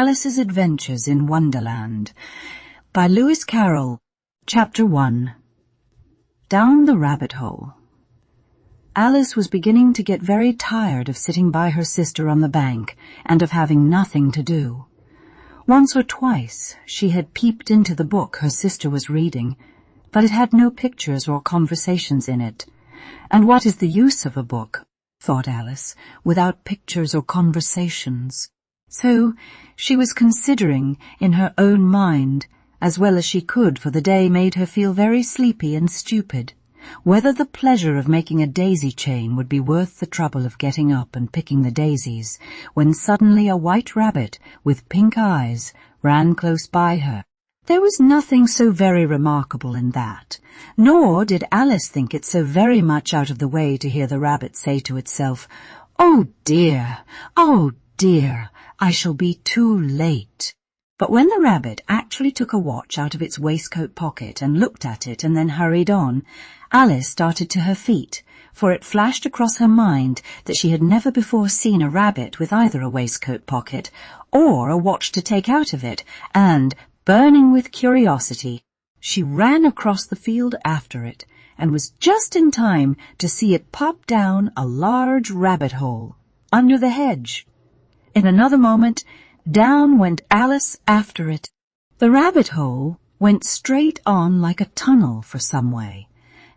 Alice's Adventures in Wonderland by Lewis Carroll. Chapter 1. Down the Rabbit Hole. Alice was beginning to get very tired of sitting by her sister on the bank and of having nothing to do. Once or twice she had peeped into the book her sister was reading, but it had no pictures or conversations in it. And what is the use of a book, thought Alice, without pictures or conversations? So she was considering in her own mind, as well as she could, for the day made her feel very sleepy and stupid, whether the pleasure of making a daisy chain would be worth the trouble of getting up and picking the daisies, when suddenly a white rabbit with pink eyes ran close by her. There was nothing so very remarkable in that, nor did Alice think it so very much out of the way to hear the rabbit say to itself, "Oh dear, I shall be too late." But when the rabbit actually took a watch out of its waistcoat pocket and looked at it and then hurried on, Alice started to her feet, for it flashed across her mind that she had never before seen a rabbit with either a waistcoat pocket or a watch to take out of it, and, burning with curiosity, she ran across the field after it, and was just in time to see it pop down a large rabbit hole under the hedge. In another moment, down went Alice after it. The rabbit hole went straight on like a tunnel for some way,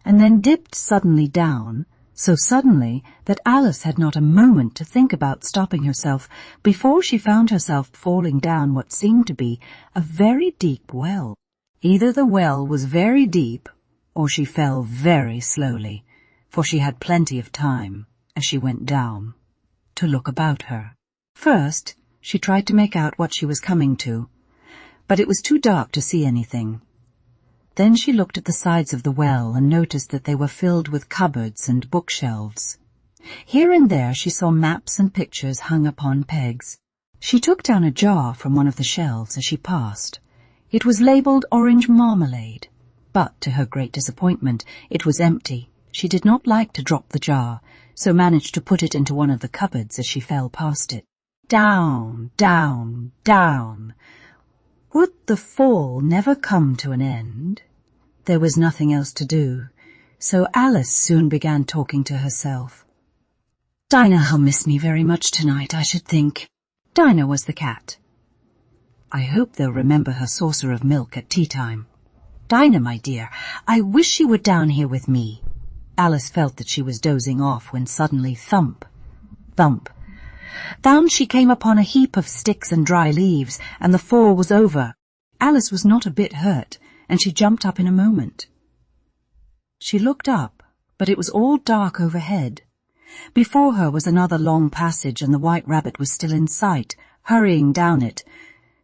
and then dipped suddenly down, so suddenly that Alice had not a moment to think about stopping herself before she found herself falling down what seemed to be a very deep well. Either the well was very deep, or she fell very slowly, for she had plenty of time, as she went down, to look about her. First, she tried to make out what she was coming to, but it was too dark to see anything. Then she looked at the sides of the well and noticed that they were filled with cupboards and bookshelves. Here and there she saw maps and pictures hung upon pegs. She took down a jar from one of the shelves as she passed. It was labelled orange marmalade, but to her great disappointment it was empty. She did not like to drop the jar, so managed to put it into one of the cupboards as she fell past it. Down, down, down. Would the fall never come to an end? There was nothing else to do, so Alice soon began talking to herself. "Dinah'll miss me very much tonight, I should think." Dinah was the cat. "I hope they'll remember her saucer of milk at tea time. Dinah, my dear, I wish you were down here with me." Alice felt that she was dozing off when suddenly thump, thump. Down she came upon a heap of sticks and dry leaves, and the fall was over. Alice was not a bit hurt, and she jumped up in a moment. She looked up, but it was all dark overhead. Before her was another long passage, and the white rabbit was still in sight, hurrying down it.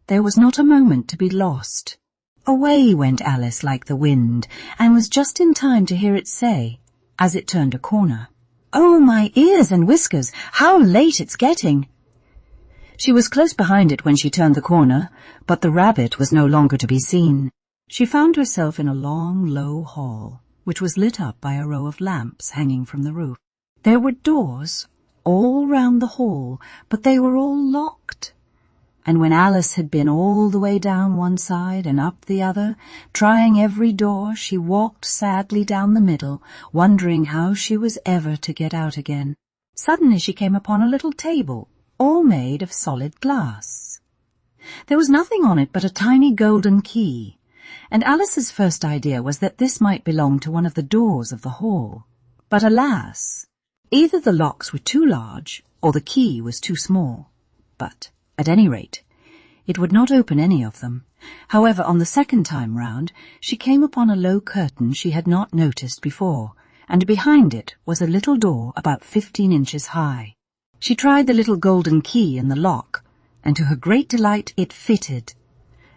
There was not a moment to be lost. Away went Alice like the wind, and was just in time to hear it say, as it turned a corner, "Oh, my ears and whiskers, how late it's getting!" She was close behind it when she turned the corner, but the rabbit was no longer to be seen. She found herself in a long, low hall, which was lit up by a row of lamps hanging from the roof. There were doors all round the hall, but they were all locked. And when Alice had been all the way down one side and up the other, trying every door, she walked sadly down the middle, wondering how she was ever to get out again. Suddenly she came upon a little table, all made of solid glass. There was nothing on it but a tiny golden key, and Alice's first idea was that this might belong to one of the doors of the hall. But alas, either the locks were too large or the key was too small. But at any rate, it would not open any of them. However, on the second time round, she came upon a low curtain she had not noticed before, and behind it was a little door about 15 inches high. She tried the little golden key in the lock, and to her great delight it fitted.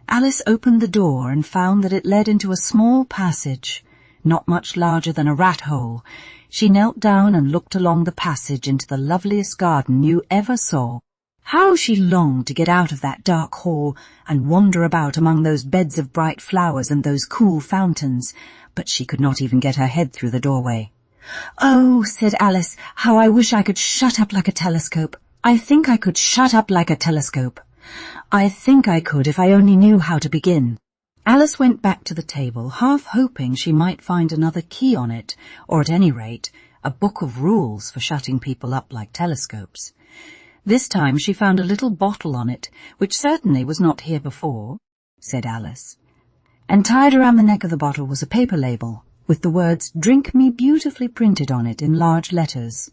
Alice opened the door and found that it led into a small passage, not much larger than a rat hole. She knelt down and looked along the passage into the loveliest garden you ever saw. How she longed to get out of that dark hall and wander about among those beds of bright flowers and those cool fountains, but she could not even get her head through the doorway. "Oh," said Alice, "how I wish I could shut up like a telescope. I think I could shut up like a telescope. I think I could if I only knew how to begin. Alice went back to the table, half hoping she might find another key on it, or at any rate, a book of rules for shutting people up like telescopes. This time she found a little bottle on it, which certainly was not here before, said Alice. And tied around the neck of the bottle was a paper label, with the words, "Drink me," beautifully printed on it in large letters.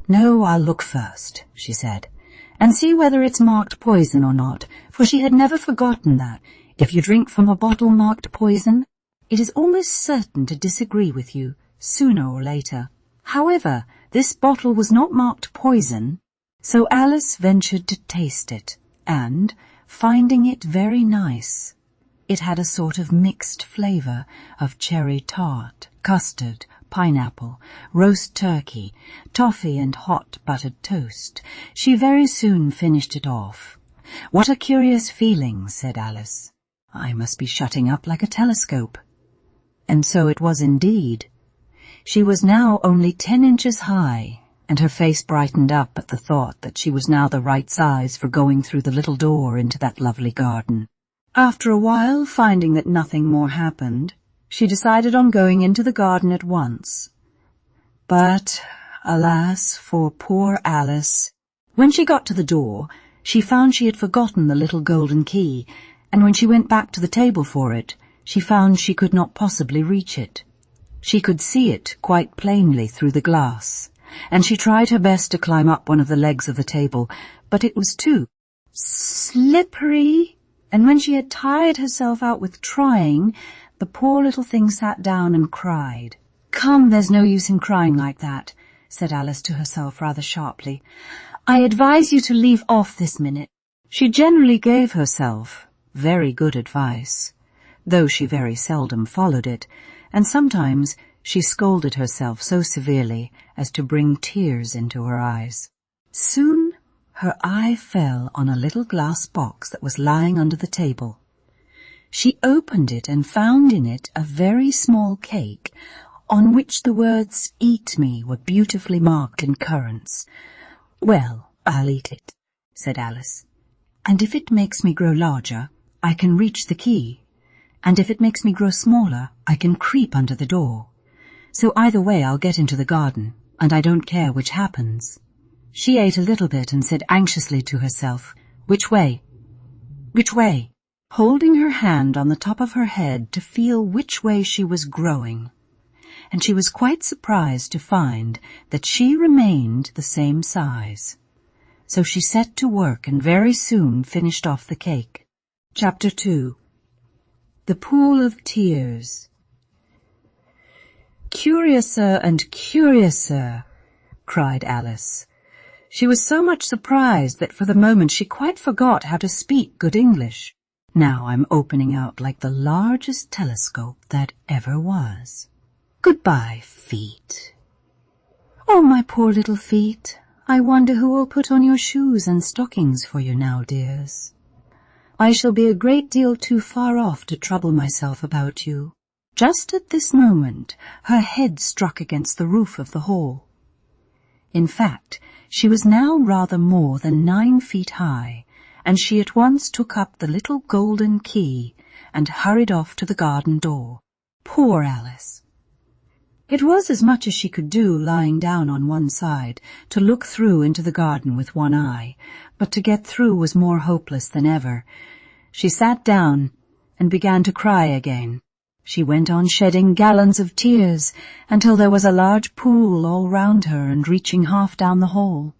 "No, I'll look first," she said, "and see whether it's marked poison or not," for she had never forgotten that, if you drink from a bottle marked poison, it is almost certain to disagree with you, sooner or later. However, this bottle was not marked poison, so Alice ventured to taste it, and, finding it very nice, it had a sort of mixed flavour of cherry tart, custard, pineapple, roast turkey, toffee and hot buttered toast. She very soon finished it off. "What a curious feeling," said Alice. "I must be shutting up like a telescope." And so it was indeed. She was now only 10 inches high, and her face brightened up at the thought that she was now the right size for going through the little door into that lovely garden. After a while, finding that nothing more happened, she decided on going into the garden at once. But, alas, for poor Alice, when she got to the door, she found she had forgotten the little golden key, and when she went back to the table for it, she found she could not possibly reach it. She could see it quite plainly through the glass, and she tried her best to climb up one of the legs of the table, but it was too slippery, and when she had tired herself out with trying, the poor little thing sat down and cried. "Come, there's no use in crying like that," said Alice to herself rather sharply. "I advise you to leave off this minute." She generally gave herself very good advice, though she very seldom followed it, and sometimes she scolded herself so severely as to bring tears into her eyes. Soon her eye fell on a little glass box that was lying under the table. She opened it and found in it a very small cake, on which the words "Eat me" were beautifully marked in currants. "Well, I'll eat it," said Alice, "and if it makes me grow larger, I can reach the key, and if it makes me grow smaller, I can creep under the door. So either way I'll get into the garden, and I don't care which happens." She ate a little bit and said anxiously to herself, "Which way? Which way?" holding her hand on the top of her head to feel which way she was growing. And she was quite surprised to find that she remained the same size. So she set to work and very soon finished off the cake. Chapter 2. The Pool of Tears. "Curiouser and curiouser," cried Alice. She was so much surprised that for the moment she quite forgot how to speak good English. "Now I'm opening out like the largest telescope that ever was. Goodbye, feet. Oh, my poor little feet, I wonder who will put on your shoes and stockings for you now, dears. I shall be a great deal too far off to trouble myself about you." Just at this moment, her head struck against the roof of the hall. In fact, she was now rather more than 9 feet high, and she at once took up the little golden key and hurried off to the garden door. Poor Alice! It was as much as she could do lying down on one side to look through into the garden with one eye, but to get through was more hopeless than ever. She sat down and began to cry again. She went on shedding gallons of tears until there was a large pool all round her and reaching half down the hall.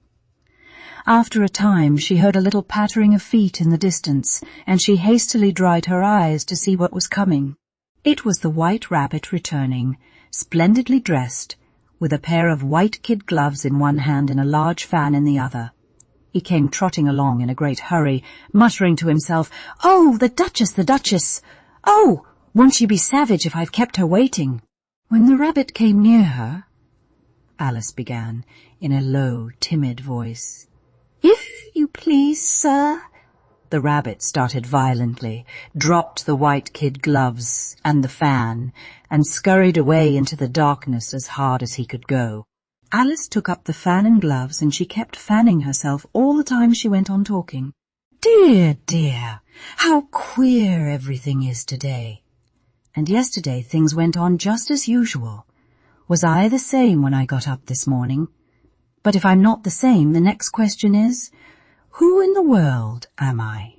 After a time she heard a little pattering of feet in the distance, and she hastily dried her eyes to see what was coming. It was the White Rabbit returning, splendidly dressed, with a pair of white kid gloves in one hand and a large fan in the other. He came trotting along in a great hurry, muttering to himself, "Oh, the Duchess, the Duchess! Oh, won't she be savage if I've kept her waiting?" When the rabbit came near her, Alice began in a low, timid voice. "If you please, sir." The rabbit started violently, dropped the white kid gloves and the fan, and scurried away into the darkness as hard as he could go. Alice took up the fan and gloves, and she kept fanning herself all the time she went on talking. Dear, dear, how queer everything is today. And yesterday things went on just as usual. Was I the same when I got up this morning? But if I'm not the same, the next question is, who in the world am I?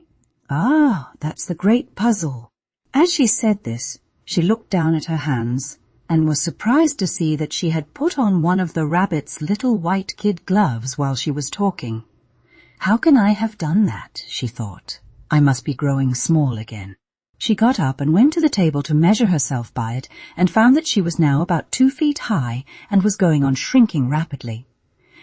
Ah, that's the great puzzle. As she said this, she looked down at her hands and was surprised to see that she had put on one of the rabbit's little white kid gloves while she was talking. How can I have done that? She thought. I must be growing small again. She got up and went to the table to measure herself by it and found that she was now about 2 feet high and was going on shrinking rapidly.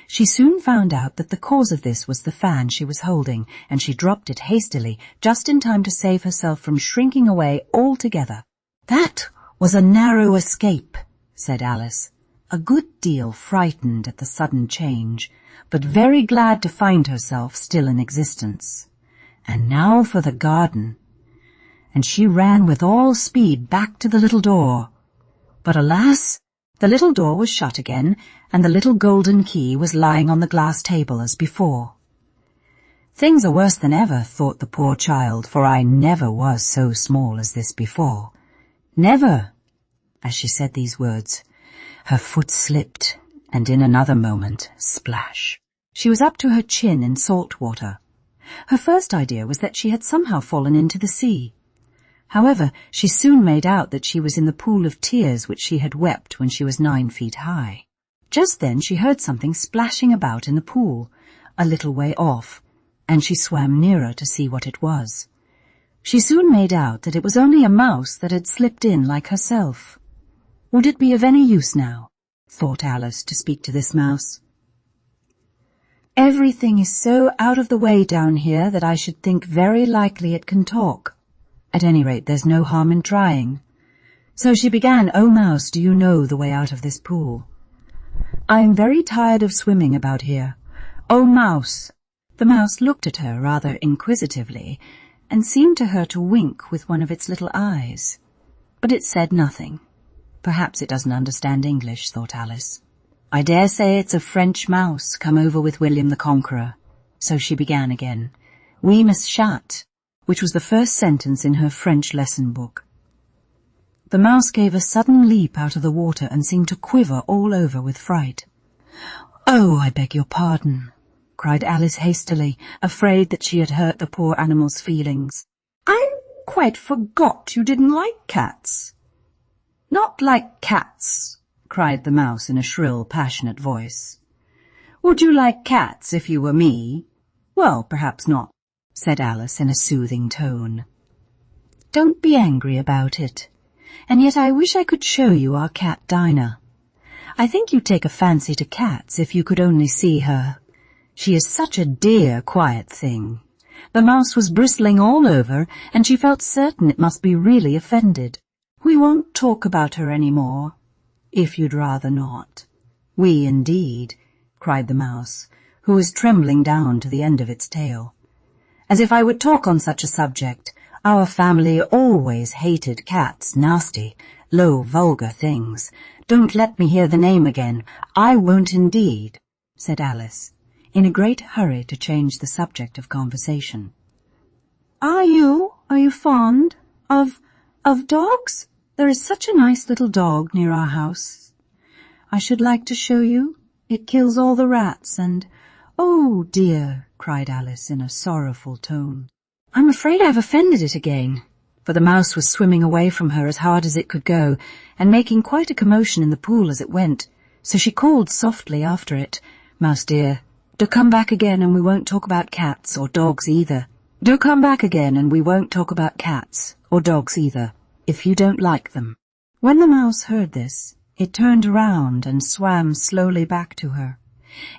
She soon found out that the cause of this was the fan she was holding, and she dropped it hastily, just in time to save herself from shrinking away altogether. That was a narrow escape, said Alice, a good deal frightened at the sudden change, but very glad to find herself still in existence. And now for the garden. And she ran with all speed back to the little door. But alas, the little door was shut again, and the little golden key was lying on the glass table as before. Things are worse than ever, thought the poor child, for I never was so small as this before. Never. As she said these words, her foot slipped, and in another moment, splash. She was up to her chin in salt water. Her first idea was that she had somehow fallen into the sea. However, she soon made out that she was in the pool of tears which she had wept when she was 9 feet high. Just then she heard something splashing about in the pool, a little way off, and she swam nearer to see what it was. She soon made out that it was only a mouse that had slipped in like herself. Would it be of any use now, thought Alice, to speak to this mouse? Everything is so out of the way down here that I should think very likely it can talk. At any rate, there's no harm in trying. So she began, "Oh, mouse, do you know the way out of this pool? I am very tired of swimming about here. Oh, mouse." The mouse looked at her rather inquisitively and seemed to her to wink with one of its little eyes. But it said nothing. Perhaps it doesn't understand English, thought Alice. I dare say it's a French mouse come over with William the Conqueror. So she began again. "We must chat," which was the first sentence in her French lesson book. The mouse gave a sudden leap out of the water and seemed to quiver all over with fright. "Oh, I beg your pardon," cried Alice hastily, afraid that she had hurt the poor animal's feelings. "I quite forgot you didn't like cats." "Not like cats," cried the mouse in a shrill, passionate voice. "Would you like cats if you were me?" "Well, perhaps not," said Alice in a soothing tone. "Don't be angry about it. And yet I wish I could show you our cat Dinah. I think you'd take a fancy to cats if you could only see her. She is such a dear, quiet thing." The mouse was bristling all over, and she felt certain it must be really offended. "We won't talk about her any more, if you'd rather not." "We indeed," cried the mouse, who was trembling down to the end of its tail. "As if I would talk on such a subject. Our family always hated cats, nasty, low, vulgar things. Don't let me hear the name again. I won't indeed," said Alice, in a great hurry to change the subject of conversation. Are you fond of dogs? There is such a nice little dog near our house. I should like to show you. It kills all the rats and—" "Oh, dear," cried Alice in a sorrowful tone. "I'm afraid I've offended it again," for the mouse was swimming away from her as hard as it could go, and making quite a commotion in the pool as it went, so she called softly after it, "Mouse dear, do come back again and we won't talk about cats or dogs either. Do come back again and we won't talk about cats or dogs either, if you don't like them." When the mouse heard this, it turned around and swam slowly back to her.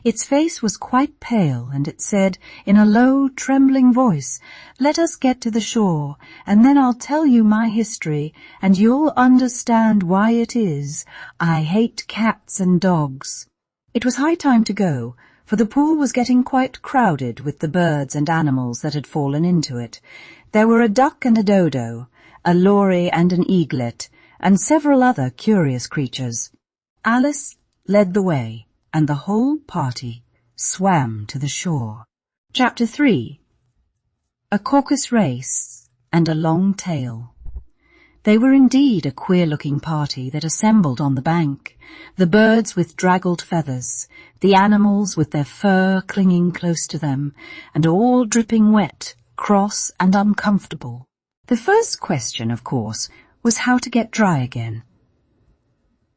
Its face was quite pale, and it said, in a low, trembling voice, "Let us get to the shore, and then I'll tell you my history, and you'll understand why it is I hate cats and dogs." It was high time to go, for the pool was getting quite crowded with the birds and animals that had fallen into it. There were a duck and a dodo, a lory and an eaglet, and several other curious creatures. Alice led the way, and the whole party swam to the shore. Chapter 3. a CAUCUS race, and a long tail. They were indeed a queer-looking party that assembled on the bank, the birds with draggled feathers, the animals with their fur clinging close to them, and all dripping wet, cross and uncomfortable. The first question, of course, was how to get dry again.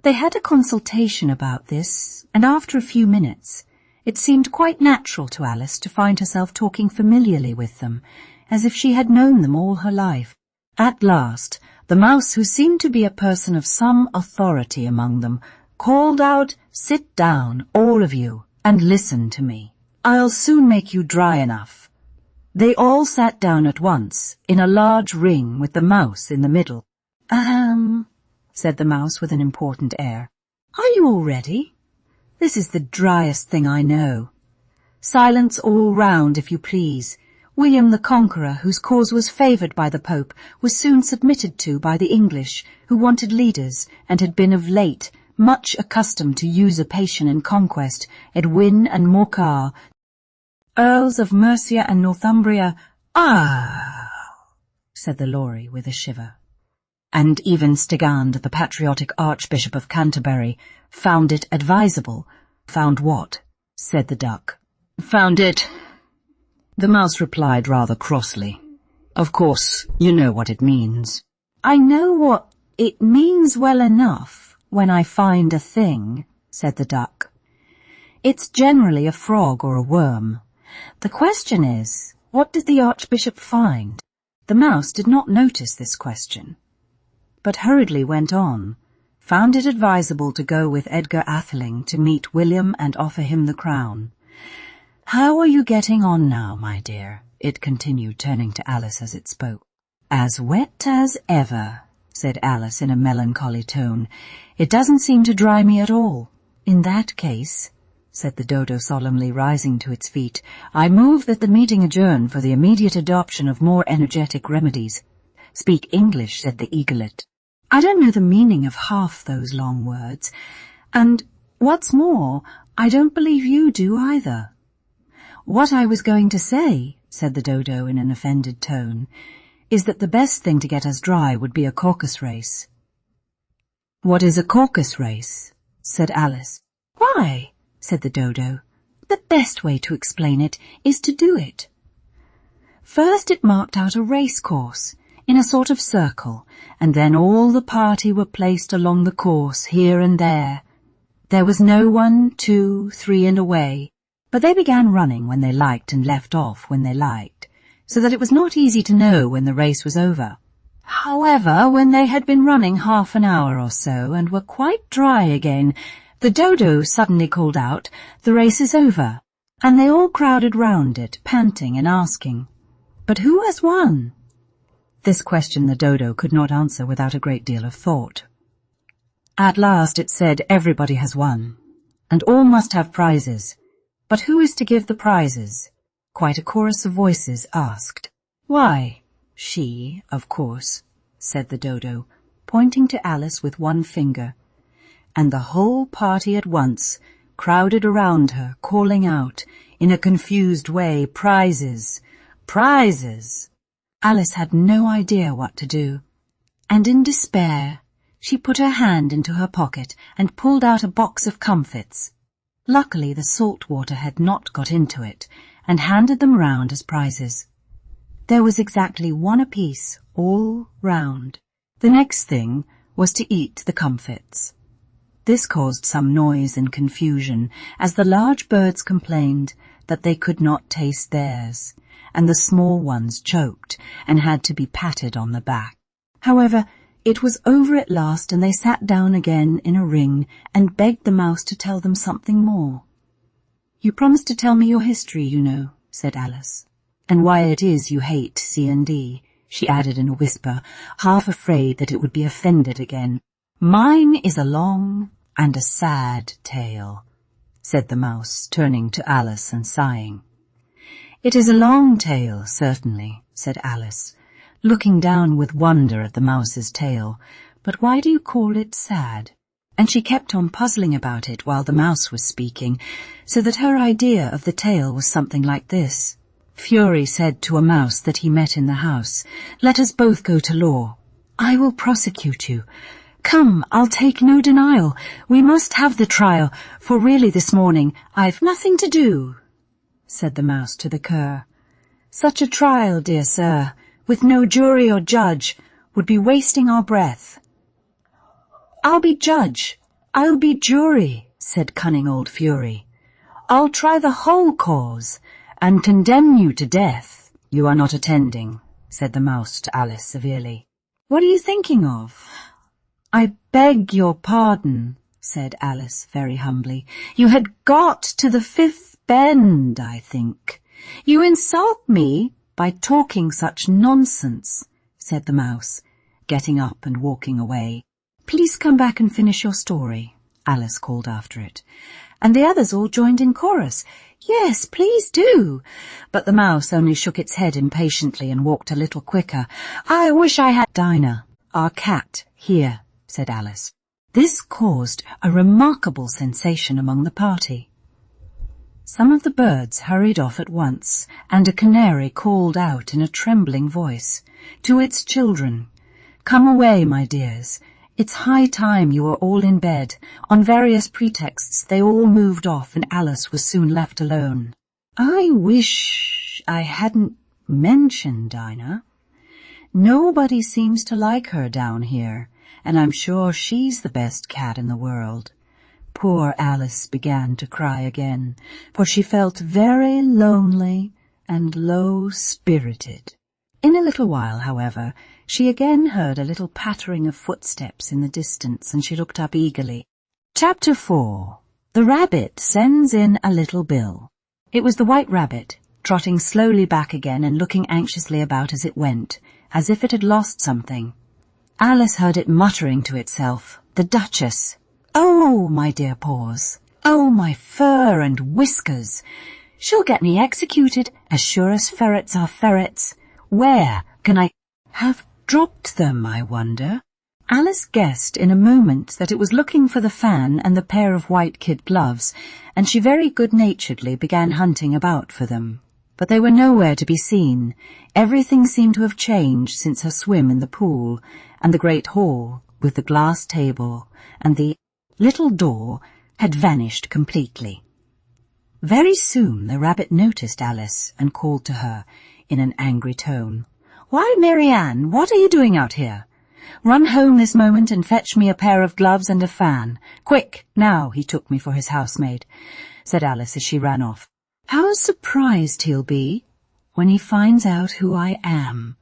They had a consultation about this, and after a few minutes, it seemed quite natural to Alice to find herself talking familiarly with them, as if she had known them all her life. At last, the mouse, who seemed to be a person of some authority among them, called out, "Sit down, all of you, and listen to me. I'll soon make you dry enough." They all sat down at once, in a large ring with the mouse in the middle. Said the mouse with an important air. "Are you all ready? This is the driest thing I know. Silence all round, if you please. William the Conqueror, whose cause was favoured by the Pope, was soon submitted to by the English, who wanted leaders, and had been of late much accustomed to usurpation and conquest. Edwin and Morcar, Earls of Mercia and Northumbria, said the Lory with a shiver. And even Stigand, the patriotic Archbishop of Canterbury, found it advisable. Found what? Said the Duck. Found it. The Mouse replied rather crossly. Of course, you know what it means. I know what it means well enough when I find a thing, said the Duck. It's generally a frog or a worm. The question is, what did the Archbishop find? The Mouse did not notice this question, but hurriedly went on, found it advisable to go with Edgar Atheling to meet William and offer him the crown. How are you getting on now, my dear? It continued, turning to Alice as it spoke. As wet as ever, said Alice in a melancholy tone. It doesn't seem to dry me at all. In that case, said the Dodo solemnly, rising to its feet, I move that the meeting adjourn for the immediate adoption of more energetic remedies. Speak English, said the Eaglet. I don't know the meaning of half those long words, and, what's more, I don't believe you do either. What I was going to say, said the Dodo in an offended tone, is that the best thing to get us dry would be a CAUCUS race. What is a CAUCUS race? Said Alice. Why, said the Dodo, the best way to explain it is to do it. First it marked out a race course, in a sort of circle, and then all the party were placed along the course here and there. There was no 1, 2, 3 and away, but they began running when they liked and left off when they liked, so that it was not easy to know when the race was over. However, when they had been running half an hour or so and were quite dry again, the Dodo suddenly called out, The race is over, and they all crowded round it, panting and asking, But who has won? This question the Dodo could not answer without a great deal of thought. At last it said, Everybody has won, and all must have prizes. But who is to give the prizes? Quite a chorus of voices asked. Why, she, of course, said the Dodo, pointing to Alice with one finger. And the whole party at once crowded around her, calling out, in a confused way, prizes, prizes. Alice had no idea what to do, and in despair she put her hand into her pocket and pulled out a box of comfits. Luckily the salt water had not got into it, and handed them round as prizes. There was exactly one apiece, all round. The next thing was to eat the comfits. This caused some noise and confusion, as the large birds complained that they could not taste theirs, and the small ones choked and had to be patted on the back. However, it was over at last, and they sat down again in a ring and begged the Mouse to tell them something more. You promised to tell me your history, you know, said Alice, and why it is you hate C&D, she added in a whisper, half afraid that it would be offended again. Mine is a long and a sad tale, said the Mouse, turning to Alice and sighing. It is a long tale, certainly, said Alice, looking down with wonder at the Mouse's tail, but why do you call it sad? And she kept on puzzling about it while the Mouse was speaking, so that her idea of the tale was something like this. Fury said to a mouse that he met in the house, "Let us both go to law. I will prosecute you. Come, I'll take no denial. We must have the trial, for really this morning I've nothing to do," said the mouse to the cur. "Such a trial, dear sir, with no jury or judge, would be wasting our breath." "I'll be judge, I'll be jury," said cunning old Fury. "I'll try the whole cause, and condemn you to death." "You are not attending," said the mouse to Alice severely. "What are you thinking of?" "I beg your pardon," said Alice very humbly. "You had got to the fifth bend, I think." "You insult me by talking such nonsense," said the mouse, getting up and walking away. "Please come back and finish your story," Alice called after it. And the others all joined in chorus. "Yes, please do." But the mouse only shook its head impatiently and walked a little quicker. "I wish I had Dinah, our cat, here," said Alice. This caused a remarkable sensation among the party. Some of the birds hurried off at once, and a canary called out in a trembling voice to its children, "Come away, my dears. It's high time you were all in bed." On various pretexts they all moved off, and Alice was soon left alone. "I wish I hadn't mentioned Dinah. Nobody seems to like her down here, and I'm sure she's the best cat in the world." Poor Alice began to cry again, for she felt very lonely and low-spirited. In a little while, however, she again heard a little pattering of footsteps in the distance, and she looked up eagerly. Chapter 4. The Rabbit Sends in a Little Bill. It was the White Rabbit, trotting slowly back again and looking anxiously about as it went, as if it had lost something. Alice heard it muttering to itself, "The Duchess! Oh, my dear paws! Oh, my fur and whiskers! She'll get me executed, as sure as ferrets are ferrets. Where can I have dropped them, I wonder?" Alice guessed in a moment that it was looking for the fan and the pair of white kid gloves, and she very good-naturedly began hunting about for them. But they were nowhere to be seen. Everything seemed to have changed since her swim in the pool, and the great hall, with the glass table, and the little door, had vanished completely. Very soon the rabbit noticed Alice and called to her in an angry tone, "Why, Mary Ann, what are you doing out here? Run home this moment and fetch me a pair of gloves and a fan. Quick, now." "He took me for his housemaid," said Alice as she ran off. "How surprised he'll be when he finds out who I am."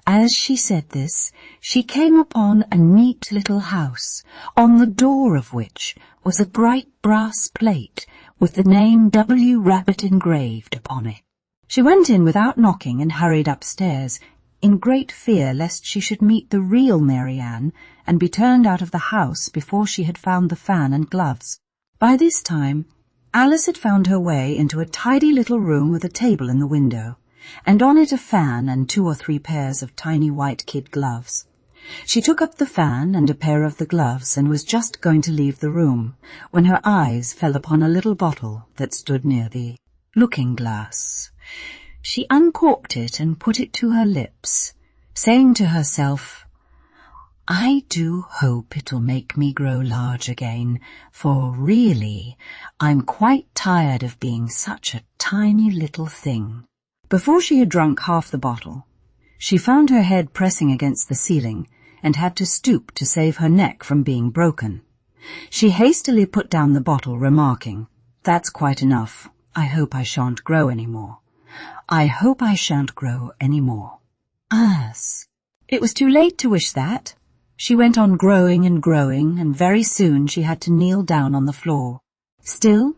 As she said this, she came upon a neat little house, on the door of which was a bright brass plate with the name W. Rabbit engraved upon it. She went in without knocking and hurried upstairs, in great fear lest she should meet the real Mary Ann and be turned out of the house before she had found the fan and gloves. By this time, Alice had found her way into a tidy little room with a table in the window, and on it a fan and 2 or 3 pairs of tiny white kid gloves. She took up the fan and a pair of the gloves and was just going to leave the room when her eyes fell upon a little bottle that stood near the looking-glass. She uncorked it and put it to her lips, saying to herself, "I do hope it'll make me grow large again, for really I'm quite tired of being such a tiny little thing." Before she had drunk half the bottle, she found her head pressing against the ceiling and had to stoop to save her neck from being broken. She hastily put down the bottle, remarking, "That's quite enough. I hope I shan't grow any more. I hope I shan't grow any more." Alas, it was too late to wish that. She went on growing, and very soon she had to kneel down on the floor. Still,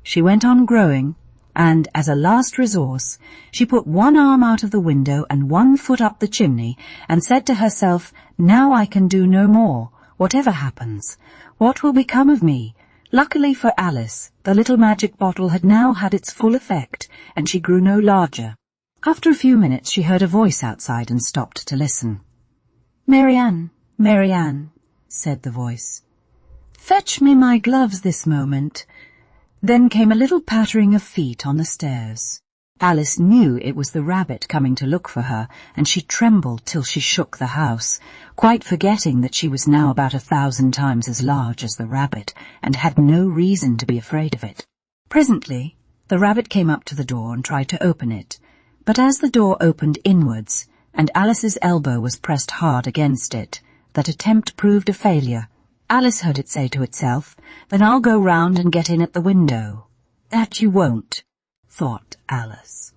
she went on growing, and as a last resource, she put one arm out of the window and 1 foot up the chimney, and said to herself, "Now I can do no more, whatever happens. What will become of me?" Luckily for Alice, the little magic bottle had now had its full effect, and she grew no larger. After a few minutes she heard a voice outside and stopped to listen. "Mary Ann, Mary Ann," said the voice, "fetch me my gloves this moment." Then came a little pattering of feet on the stairs. Alice knew it was the rabbit coming to look for her, and she trembled till she shook the house, quite forgetting that she was now about 1,000 times as large as the rabbit, and had no reason to be afraid of it. Presently, the rabbit came up to the door and tried to open it, but as the door opened inwards, and Alice's elbow was pressed hard against it, that attempt proved a failure. Alice heard it say to itself, "Then I'll go round and get in at the window." "That you won't," thought Alice.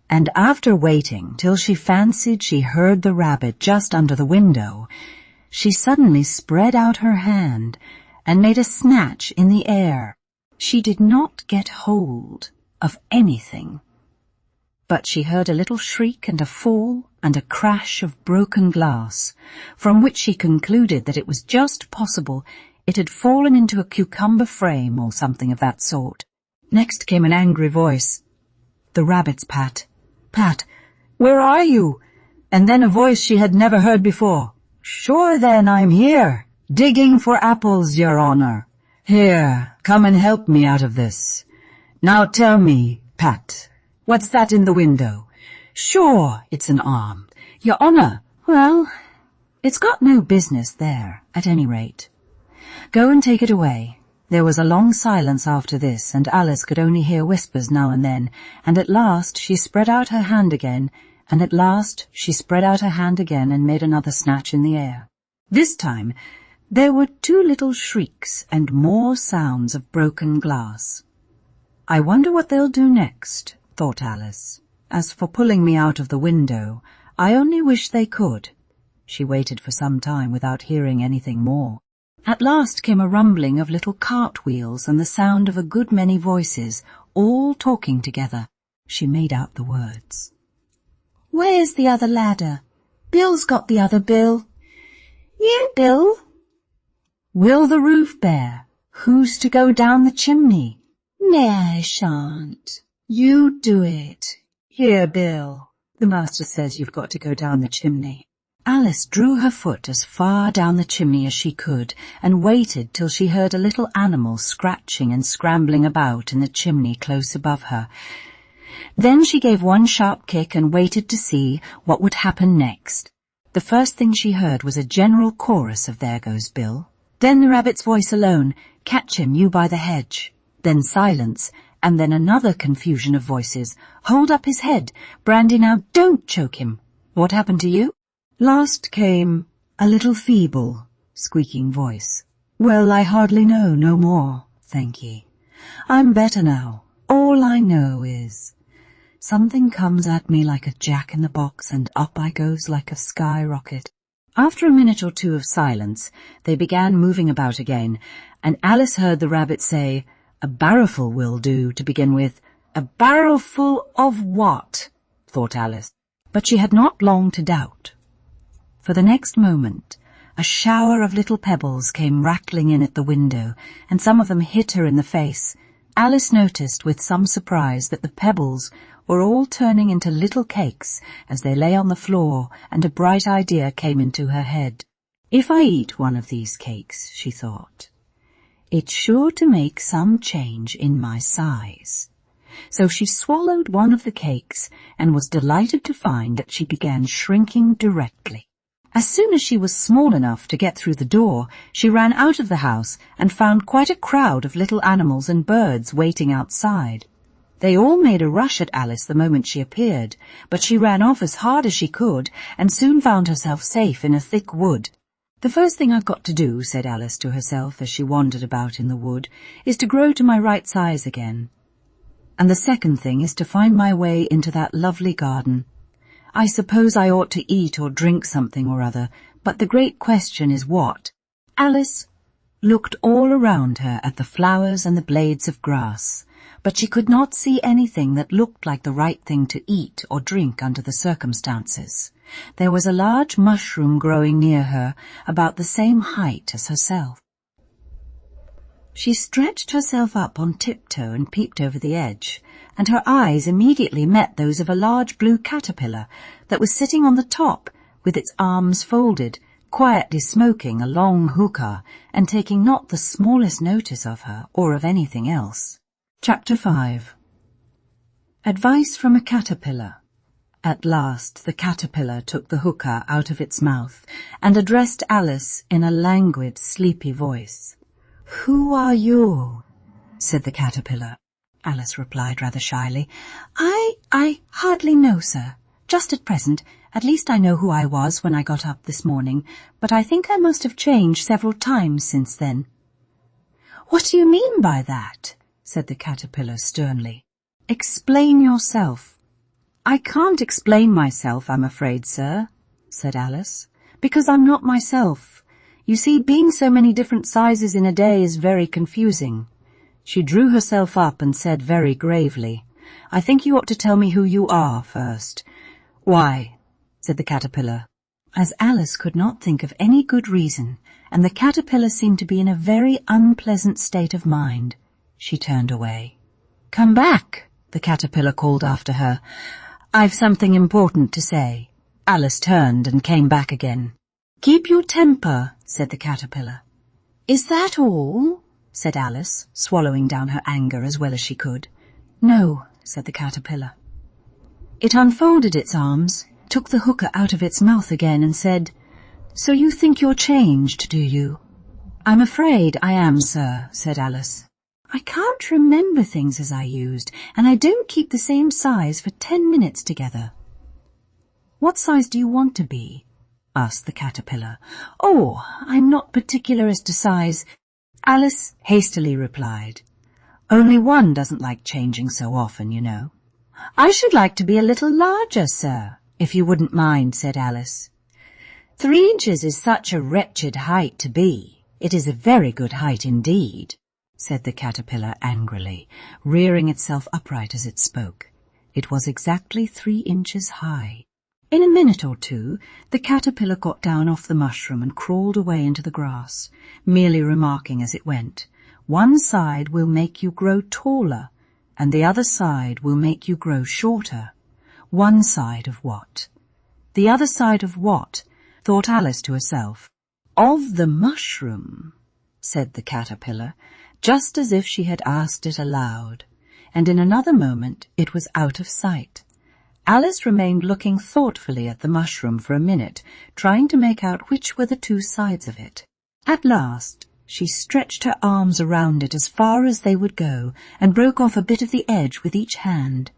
And after waiting till she fancied she heard the rabbit just under the window, she suddenly spread out her hand and made a snatch in the air. She did not get hold of anything, but she heard a little shriek and a fall and a crash of broken glass, from which she concluded that it was just possible it had fallen into a cucumber frame or something of that sort. Next came an angry voice, the rabbit's Pat. "Pat, where are you?" And then a voice she had never heard before. "Sure then, I'm here, digging for apples, your honour. Here, come and help me out of this. Now tell me, Pat, what's that in the window?" "Sure, it's an arm, your honour." "Well, it's got no business there, at any rate. Go and take it away." There was a long silence after this, and Alice could only hear whispers now and then, and at last she spread out her hand again, and made another snatch in the air. This time there were 2 little shrieks and more sounds of broken glass. "I wonder what they'll do next," thought Alice. "As for pulling me out of the window, I only wish they could." She waited for some time without hearing anything more. At last came a rumbling of little cartwheels and the sound of a good many voices, all talking together. She made out the words. "Where's the other ladder? Bill's got the other bill." "You, Bill." "Will the roof bear? Who's to go down the chimney?" "Nay, I shan't. You do it." "Here, Bill. The master says you've got to go down the chimney." Alice drew her foot as far down the chimney as she could and waited till she heard a little animal scratching and scrambling about in the chimney close above her. Then she gave one sharp kick and waited to see what would happen next. The first thing she heard was a general chorus of "There goes Bill." Then the rabbit's voice alone, "Catch him, you by the hedge." Then silence, and then another confusion of voices. "Hold up his head. Brandy, now don't choke him." "What happened to you?" Last came a little feeble, squeaking voice. "Well, I hardly know no more, thank ye. I'm better now. All I know is something comes at me like a jack-in-the-box and up I goes like a skyrocket." After a minute or 2 of silence, they began moving about again, and Alice heard the rabbit say, "A barrowful will do to begin with." "A barrowful of what?" thought Alice. But she had not long to doubt. For the next moment, a shower of little pebbles came rattling in at the window, and some of them hit her in the face. Alice noticed with some surprise that the pebbles were all turning into little cakes as they lay on the floor, and a bright idea came into her head. "If I eat one of these cakes," she thought, "it's sure to make some change in my size." So she swallowed one of the cakes and was delighted to find that she began shrinking directly. As soon as she was small enough to get through the door, she ran out of the house and found quite a crowd of little animals and birds waiting outside. They all made a rush at Alice the moment she appeared, but she ran off as hard as she could and soon found herself safe in a thick wood. "The first thing I've got to do," said Alice to herself as she wandered about in the wood, "is to grow to my right size again. And the second thing is to find my way into that lovely garden. I suppose I ought to eat or drink something or other, but the great question is what?" Alice looked all around her at the flowers and the blades of grass, but she could not see anything that looked like the right thing to eat or drink under the circumstances. There was a large mushroom growing near her, about the same height as herself. She stretched herself up on tiptoe and peeped over the edge, and her eyes immediately met those of a large blue caterpillar that was sitting on the top with its arms folded, quietly smoking a long hookah and taking not the smallest notice of her or of anything else. Chapter 5. Advice from a caterpillar. At last the caterpillar took the hookah out of its mouth and addressed Alice in a languid, sleepy voice. "Who are you?" said the caterpillar. Alice replied rather shyly. I hardly know, sir. Just at present. At least I know who I was when I got up this morning, but I think I must have changed several times since then." "What do you mean by that?" said the caterpillar sternly. "Explain yourself." "I can't explain myself, I'm afraid, sir," said Alice, "because I'm not myself. You see, being so many different sizes in a day is very confusing." She drew herself up and said very gravely, "I think you ought to tell me who you are first." "Why?" said the caterpillar. As Alice could not think of any good reason, and the caterpillar seemed to be in a very unpleasant state of mind, she turned away. "Come back," the caterpillar called after her. "I've something important to say." Alice turned and came back again. "Keep your temper," said the caterpillar. "Is that all?" said Alice, swallowing down her anger as well as she could. "No," said the caterpillar. It unfolded its arms, took the hookah out of its mouth again and said, "So you think you're changed, do you?" "I'm afraid I am, sir," said Alice. "I can't remember things as I used, and I don't keep the same size for 10 minutes together." "What size do you want to be?" asked the caterpillar. "Oh, I'm not particular as to size," Alice hastily replied. "Only one doesn't like changing so often, you know." "I should like to be a little larger, sir, if you wouldn't mind," said Alice. 3 inches is such a wretched height to be. It is a very good height indeed," said the caterpillar angrily, rearing itself upright as it spoke. It was exactly 3 inches high. In a minute or two, the caterpillar got down off the mushroom and crawled away into the grass, merely remarking as it went, "One side will make you grow taller, and the other side will make you grow shorter." One side of what? The other side of what? Thought Alice to herself. "Of the mushroom," said the caterpillar, just as if she had asked it aloud, and in another moment it was out of sight. Alice remained looking thoughtfully at the mushroom for a minute, trying to make out which were the 2 sides of it. At last she stretched her arms around it as far as they would go, and broke off a bit of the edge with each hand.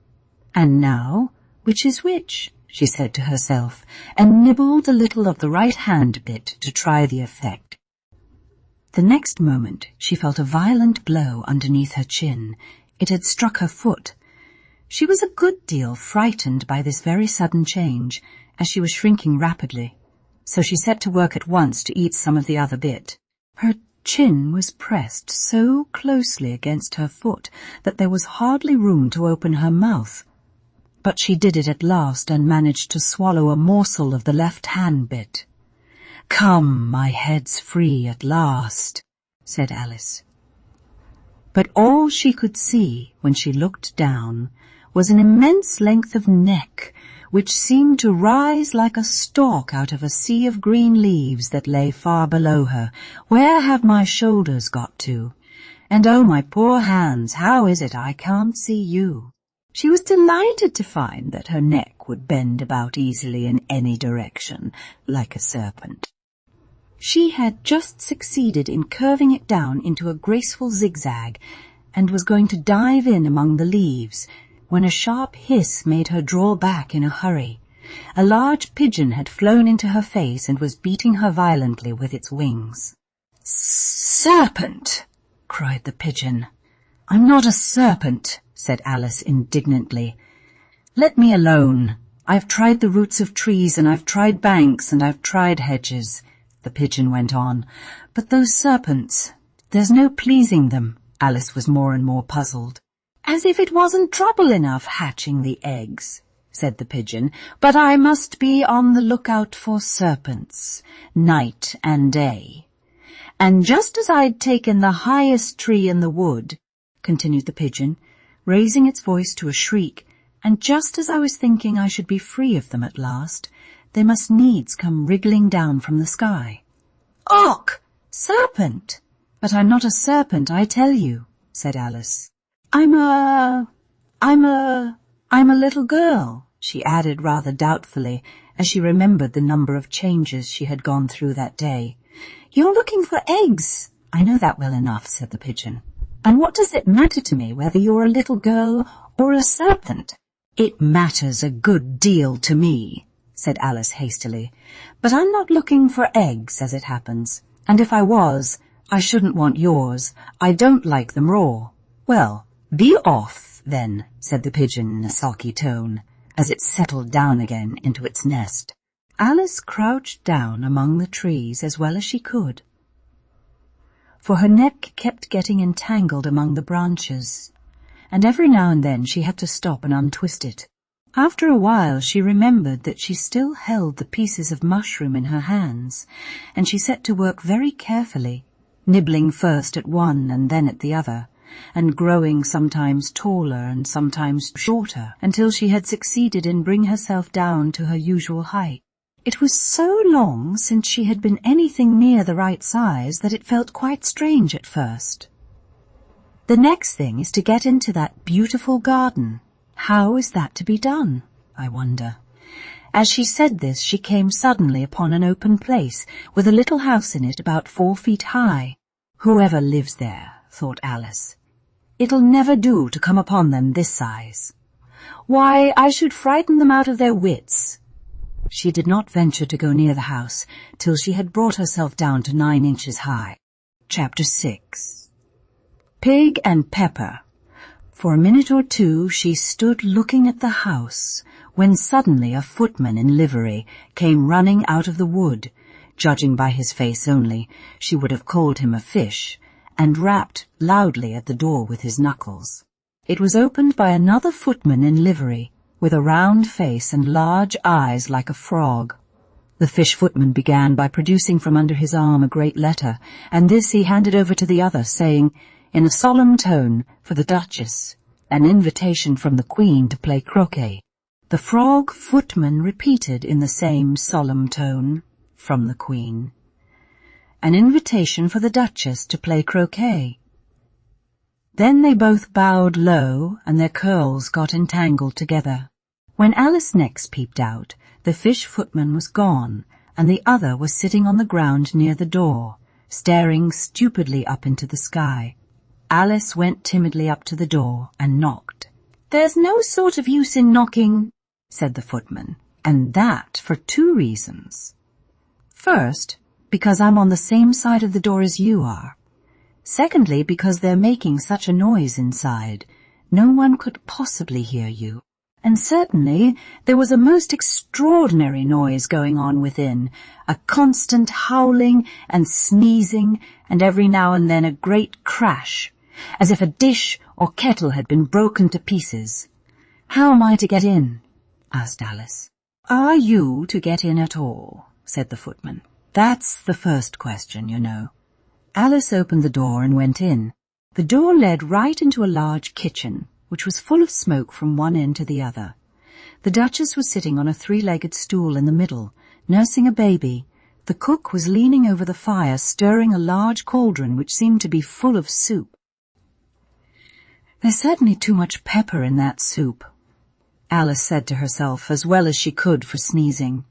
"And now, which is which?" she said to herself, and nibbled a little of the right hand bit to try the effect. The next moment she felt a violent blow underneath her chin. It had struck her foot. She was a good deal frightened by this very sudden change, as she was shrinking rapidly, so she set to work at once to eat some of the other bit. Her chin was pressed so closely against her foot that there was hardly room to open her mouth, but she did it at last and managed to swallow a morsel of the left hand bit. "Come, my head's free at last," said Alice. But all she could see when she looked down was an immense length of neck, which seemed to rise like a stalk out of a sea of green leaves that lay far below her. "Where have my shoulders got to? And oh, my poor hands, how is it I can't see you?" She was delighted to find that her neck would bend about easily in any direction, like a serpent. She had just succeeded in curving it down into a graceful zigzag, and was going to dive in among the leaves, when a sharp hiss made her draw back in a hurry. A large pigeon had flown into her face and was beating her violently with its wings. "Serpent!" cried the pigeon. "I'm not a serpent," said Alice indignantly. "Let me alone. I've tried the roots of trees, and I've tried banks, and I've tried hedges," the pigeon went on. "But those serpents, there's no pleasing them." Alice was more and more puzzled. "As if it wasn't trouble enough hatching the eggs," said the pigeon, "but I must be on the lookout for serpents, night and day. And just as I'd taken the highest tree in the wood," continued the pigeon, raising its voice to a shriek, "and just as I was thinking I should be free of them at last, they must needs come wriggling down from the sky." "Och! Serpent! But I'm not a serpent, I tell you," said Alice. I'm a... I'm a little girl, she added rather doubtfully, as she remembered the number of changes she had gone through that day. You're looking for eggs. I know that well enough, said the pigeon. And what does it matter to me whether you're a little girl or a serpent? It matters a good deal to me, said Alice hastily. But I'm not looking for eggs, as it happens. And if I was, I shouldn't want yours. I don't like them raw. Well, be off, then, said the pigeon in a sulky tone, as it settled down again into its nest. Alice crouched down among the trees as well as she could, for her neck kept getting entangled among the branches, and every now and then she had to stop and untwist it. After a while she remembered that she still held the pieces of mushroom in her hands, and she set to work very carefully, nibbling first at one and then at the other, and growing sometimes taller and sometimes shorter, until she had succeeded in bringing herself down to her usual height. It was so long since she had been anything near the right size that it felt quite strange at first. The next thing is to get into that beautiful garden. How is that to be done, I wonder? As she said this, she came suddenly upon an open place with a little house in it about 4 feet high. Whoever lives there, thought Alice. It'll never do to come upon them this size. Why, I should frighten them out of their wits. She did not venture to go near the house till she had brought herself down to 9 inches high. Chapter 6. Pig and Pepper. For a minute or two she stood looking at the house, when suddenly a footman in livery came running out of the wood. Judging by his face only, she would have called him a fish, and rapped loudly at the door with his knuckles. It was opened by another footman in livery, with a round face and large eyes like a frog. The fish footman began by producing from under his arm a great letter, and this he handed over to the other, saying, in a solemn tone, for the Duchess, an invitation from the Queen to play croquet. The frog footman repeated in the same solemn tone, from the Queen, an invitation for the Duchess to play croquet. Then they both bowed low, and their curls got entangled together. When Alice next peeped out, the fish footman was gone, and the other was sitting on the ground near the door, staring stupidly up into the sky. Alice went timidly up to the door and knocked. "There's no sort of use in knocking," said the footman, "and that for 2 reasons. First, because I'm on the same side of the door as you are. Secondly, because they're making such a noise inside. No one could possibly hear you. And certainly there was a most extraordinary noise going on within, a constant howling and sneezing, and every now and then a great crash, as if a dish or kettle had been broken to pieces." "How am I to get in?" asked Alice. "Are you to get in at all?" said the footman. "That's the first question, you know." Alice opened the door and went in. The door led right into a large kitchen, which was full of smoke from one end to the other. The Duchess was sitting on a 3-legged stool in the middle, nursing a baby. The cook was leaning over the fire, stirring a large cauldron which seemed to be full of soup. "There's certainly too much pepper in that soup," Alice said to herself, as well as she could for sneezing.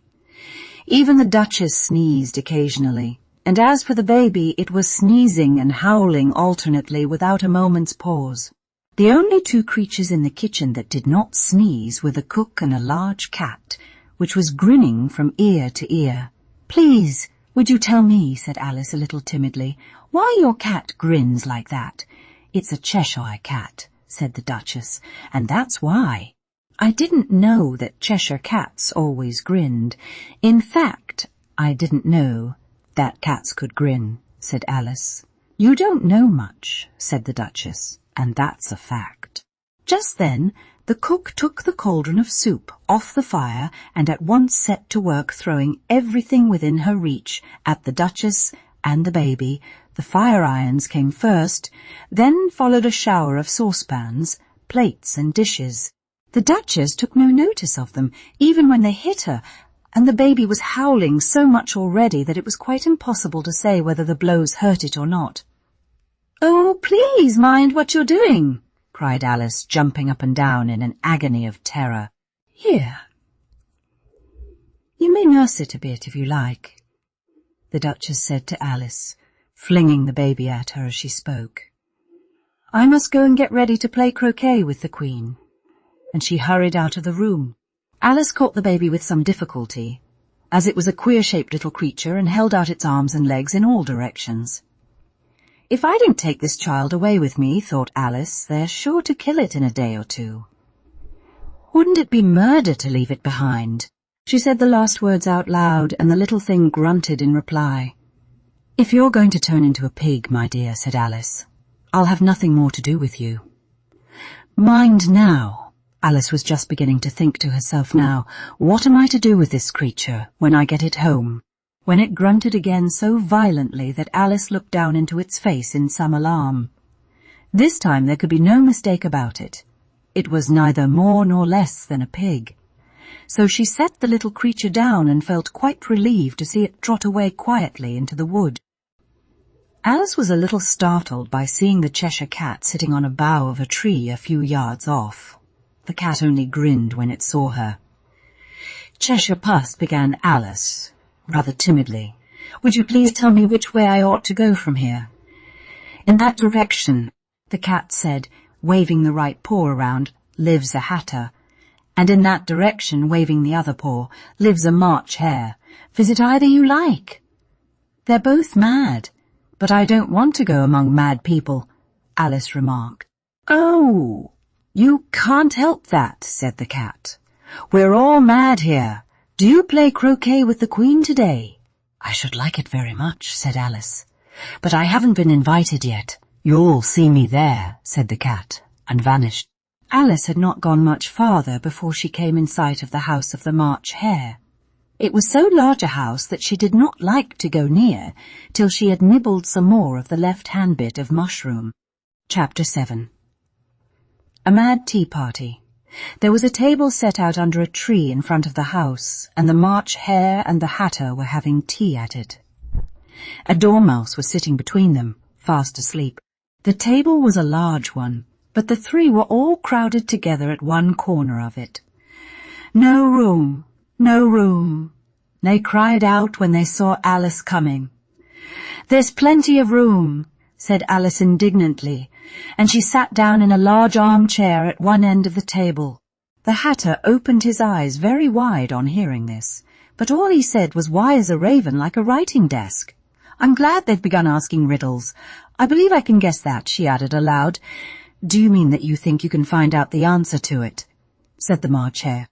Even the Duchess sneezed occasionally, and as for the baby, it was sneezing and howling alternately without a moment's pause. The only 2 creatures in the kitchen that did not sneeze were the cook and a large cat, which was grinning from ear to ear. "Please, would you tell me," said Alice a little timidly, "why your cat grins like that?" "It's a Cheshire Cat," said the Duchess, "and that's why." "I didn't know that Cheshire Cats always grinned. In fact, I didn't know that cats could grin," said Alice. "You don't know much," said the Duchess, "and that's a fact." Just then the cook took the cauldron of soup off the fire and at once set to work throwing everything within her reach at the Duchess and the baby. The fire irons came first, then followed a shower of saucepans, plates and dishes. The Duchess took no notice of them, even when they hit her, and the baby was howling so much already that it was quite impossible to say whether the blows hurt it or not. "Oh, please mind what you're doing," cried Alice, jumping up and down in an agony of terror. "Here. You may nurse it a bit if you like," the Duchess said to Alice, flinging the baby at her as she spoke. "I must go and get ready to play croquet with the Queen." And she hurried out of the room. Alice caught the baby with some difficulty, as it was a queer-shaped little creature and held out its arms and legs in all directions. "If I don't take this child away with me," thought Alice, "they're sure to kill it in a day or two. Wouldn't it be murder to leave it behind?" She said the last words out loud, and the little thing grunted in reply. "If you're going to turn into a pig, my dear," said Alice, "I'll have nothing more to do with you." "Mind now," Alice was just beginning to think to herself now, "what am I to do with this creature when I get it home?" when it grunted again so violently that Alice looked down into its face in some alarm. This time there could be no mistake about it. It was neither more nor less than a pig. So she set the little creature down and felt quite relieved to see it trot away quietly into the wood. Alice was a little startled by seeing the Cheshire Cat sitting on a bough of a tree a few yards off. The cat only grinned when it saw her. "Cheshire Puss," began Alice, rather timidly, "would you please tell me which way I ought to go from here?" "In that direction," the cat said, waving the right paw around, "lives a hatter. And in that direction, waving the other paw, lives a March hare. Visit either you like." "They're both mad, but I don't want to go among mad people," Alice remarked. "Oh, you can't help that," said the cat. "We're all mad here. Do you play croquet with the Queen today?" "I should like it very much," said Alice, "but I haven't been invited yet." "You'll see me there," said the cat, and vanished. Alice had not gone much farther before she came in sight of the house of the March hare. It was so large a house that she did not like to go near till she had nibbled some more of the left-hand bit of mushroom. Chapter 7. A mad tea party. There was a table set out under a tree in front of the house, and the March hare and the hatter were having tea at it. A dormouse was sitting between them, fast asleep. The table was a large one, but the three were all crowded together at one corner of it. "No room, no room," they cried out when they saw Alice coming. "There's plenty of room," said Alice indignantly, and she sat down in a large armchair at one end of the table. The hatter opened his eyes very wide on hearing this, but all he said was why as a raven like a writing desk. "I'm glad they've begun asking riddles. I believe I can guess that," she added aloud. "Do you mean that you think you can find out the answer to it?" said the March hare.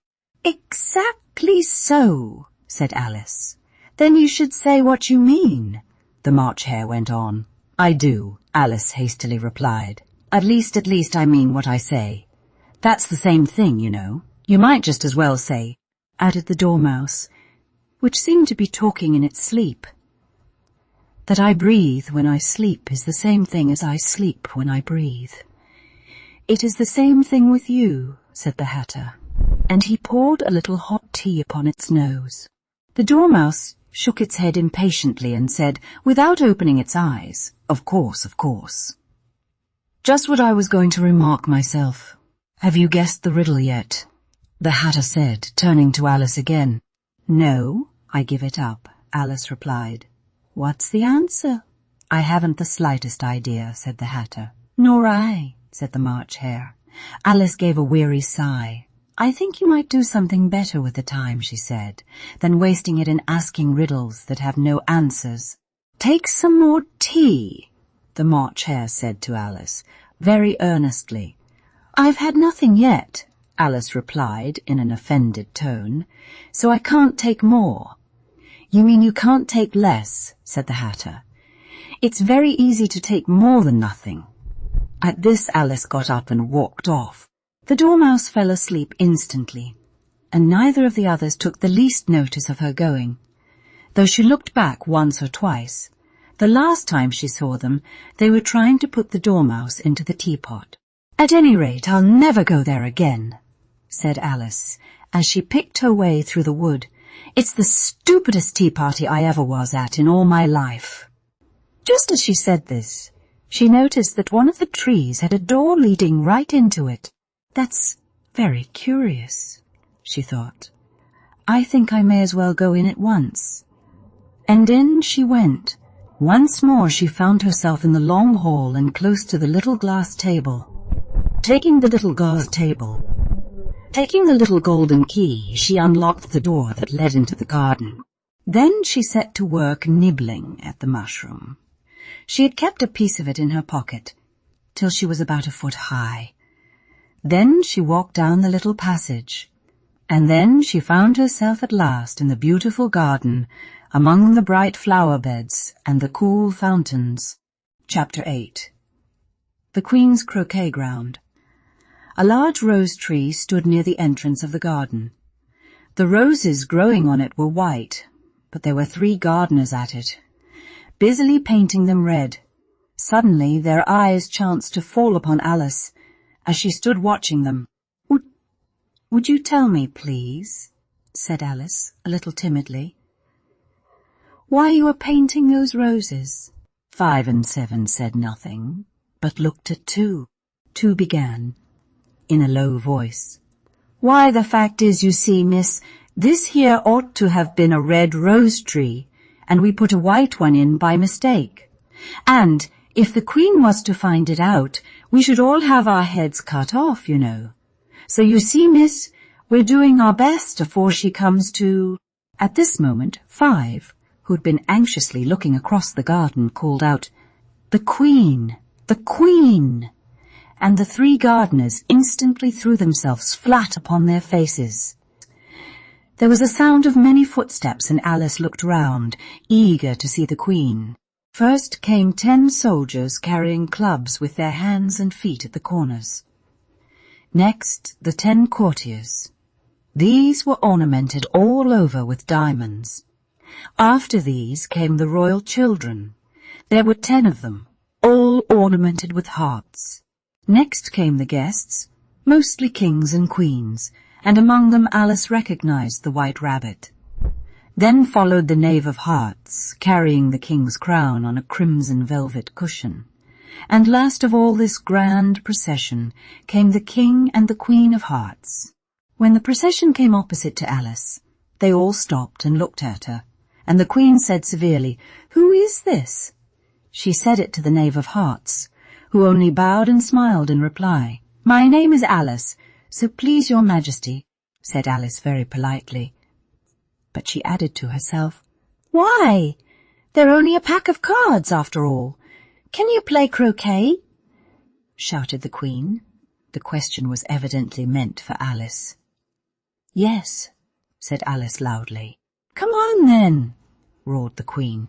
"Exactly so," said Alice. "Then you should say what you mean," the March hare went on. "I do," Alice hastily replied. At least I mean what I say. That's the same thing, you know. You might just as well say," added the dormouse, which seemed to be talking in its sleep, "that I breathe when I sleep is the same thing as I sleep when I breathe." "It is the same thing with you," said the hatter, and he poured a little hot tea upon its nose. The dormouse shook its head impatiently and said, without opening its eyes, "Of course, of course." "Just what I was going to remark myself. Have you guessed the riddle yet?" the hatter said, turning to Alice again. "No, I give it up," Alice replied. "What's the answer?" "I haven't the slightest idea," said the hatter. "Nor I," said the March hare. Alice gave a weary sigh. "I think you might do something better with the time," she said, "than wasting it in asking riddles that have no answers." "Take some more tea," the March hare said to Alice, very earnestly. "I've had nothing yet," Alice replied in an offended tone, "so I can't take more." "You mean you can't take less," said the hatter. "It's very easy to take more than nothing." At this Alice got up and walked off. The dormouse fell asleep instantly, and neither of the others took the least notice of her going, though she looked back once or twice. The last time she saw them, they were trying to put the dormouse into the teapot. "At any rate, I'll never go there again," said Alice, as she picked her way through the wood. "It's the stupidest tea party I ever was at in all my life." Just as she said this, She noticed that one of the trees had a door leading right into it. "That's very curious," she thought. "I think I may as well go in at once." And in she went. Once more she found herself in the long hall and close to the little glass table. Taking the little golden key, she unlocked the door that led into the garden. Then she set to work nibbling at the mushroom. She had kept a piece of it in her pocket till she was about a foot high. Then she walked down the little passage, and then she found herself at last in the beautiful garden, among the bright flower beds and the cool fountains. Chapter 8. The Queen's Croquet Ground. A large rose tree stood near the entrance of the garden. The roses growing on it were white, but there were 3 gardeners at it, busily painting them red. Suddenly their eyes chanced to fall upon Alice, as she stood watching them. Would you tell me, please," said Alice, a little timidly, "why you are painting those roses?" 5 and 7 said nothing, but looked at 2. 2 began, in a low voice. "Why, the fact is, you see, miss, this here ought to have been a red rose tree, and we put a white one in by mistake. And if the Queen was to find it out, we should all have our heads cut off, you know. So you see, miss, we're doing our best afore she comes to—" At this moment 5, who'd been anxiously looking across the garden, called out, "The Queen! The Queen!" And the 3 gardeners instantly threw themselves flat upon their faces. There was a sound of many footsteps, and Alice looked round, eager to see the Queen. First came 10 soldiers carrying clubs with their hands and feet at the corners. Next, the 10 courtiers. These were ornamented all over with diamonds. After these came the royal children. There were 10 of them, all ornamented with hearts. Next came the guests, mostly kings and queens, and among them Alice recognized the White Rabbit. Then followed the Knave of Hearts, carrying the king's crown on a crimson velvet cushion. And last of all this grand procession came the King and the Queen of Hearts. When the procession came opposite to Alice, they all stopped and looked at her, and the Queen said severely, "Who is this?" She said it to the Knave of Hearts, who only bowed and smiled in reply. "My name is Alice, so please your Majesty," said Alice very politely. But she added to herself, "Why, they're only a pack of cards after all. Can you play croquet?" shouted the Queen. The question was evidently meant for Alice. "Yes," said Alice loudly. "Come on then," roared the Queen.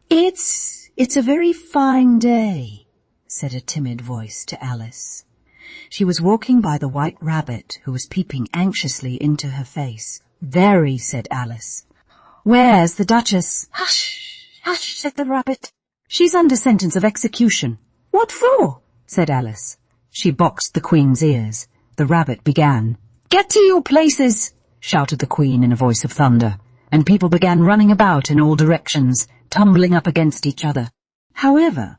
It's a very fine day," said a timid voice to Alice. She was walking by the White Rabbit, who was peeping anxiously into her face. "Very," said Alice. "Where's the Duchess?" "Hush, hush," said the Rabbit. "She's under sentence of execution." "What for?" said Alice. She boxed the Queen's ears. The Rabbit began. "Get to your places," shouted the Queen in a voice of thunder, and people began running about in all directions, tumbling up against each other. However,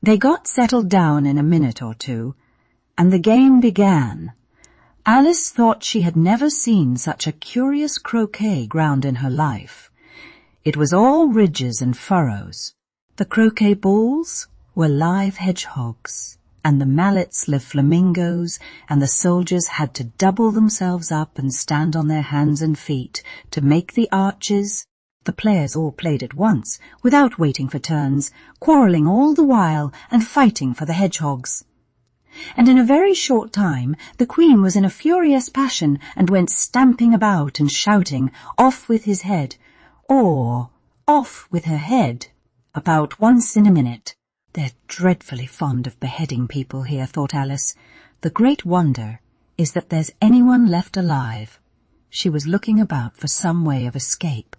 they got settled down in a minute or 2, and the game began. Alice thought she had never seen such a curious croquet ground in her life. It was all ridges and furrows. The croquet balls were live hedgehogs, and the mallets live flamingos, and the soldiers had to double themselves up and stand on their hands and feet to make the arches. The players all played at once, without waiting for turns, quarrelling all the while and fighting for the hedgehogs. And in a very short time the Queen was in a furious passion and went stamping about and shouting, "Off with his head," or "Off with her head," about once in a minute. "They're dreadfully fond of beheading people here," thought Alice. "The great wonder is that there's anyone left alive." She was looking about for some way of escape